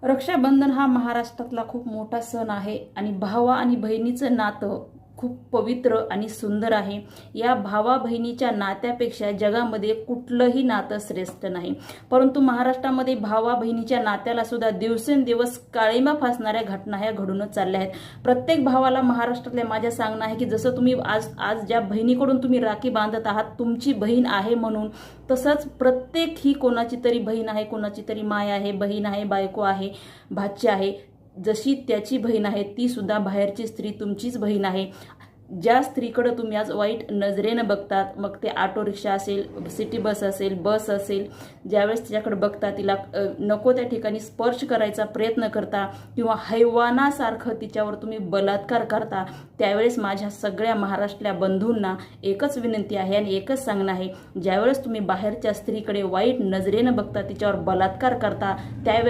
रक्षाबंधन हा महाराष्ट्रातला खूप मोठा सण आहे आणि भावा आणि बहिणीचं नातं खूप पवित्र आणि सुंदर आहे। या भावा बहिणीच्या नात्यापेक्षा जगामध्ये कुठलंही नातं श्रेष्ठ नाही। परंतु महाराष्ट्रामध्ये भावा बहिणीच्या नात्याला सुद्धा दिवसेंदिवस काळिमा फासणाऱ्या घटना ह्या घडूनच चालल्या आहेत। प्रत्येक भावाला महाराष्ट्रातल्या माझ्या सांगणं आहे की जसं तुम्ही आज ज्या बहिणीकडून तुम्ही राखी बांधत आहात, तुमची बहीण आहे म्हणून, तसंच प्रत्येक ही कोणाची तरी बहीण आहे, कोणाची तरी माय आहे, बहीण आहे, बायको आहे, भाची आहे। जशी त्याची बहीण आहे ती सुद्धा बाहेरची स्त्री तुमचीच बहीण आहे। ज्या स्त्रीकडे तुम्ही आज वाईट नजरेनं बघतात, मग ते ऑटो रिक्षा असेल, सिटी बस असेल, बस असेल, ज्यावेळेस तिच्याकडे बघता तिला नको त्या ठिकाणी स्पर्श करायचा प्रयत्न करता किंवा हैवानासारखं तिच्यावर तुम्ही बलात्कार करता, त्यावेळेस माझ्या सगळ्या महाराष्ट्रातल्या बंधूंना एकच विनंती आहे आणि एकच सांगणं आहे, ज्यावेळेस तुम्ही बाहेरच्या स्त्रीकडे वाईट नजरेनं बघता, तिच्यावर बलात्कार करता, त्यावेळेस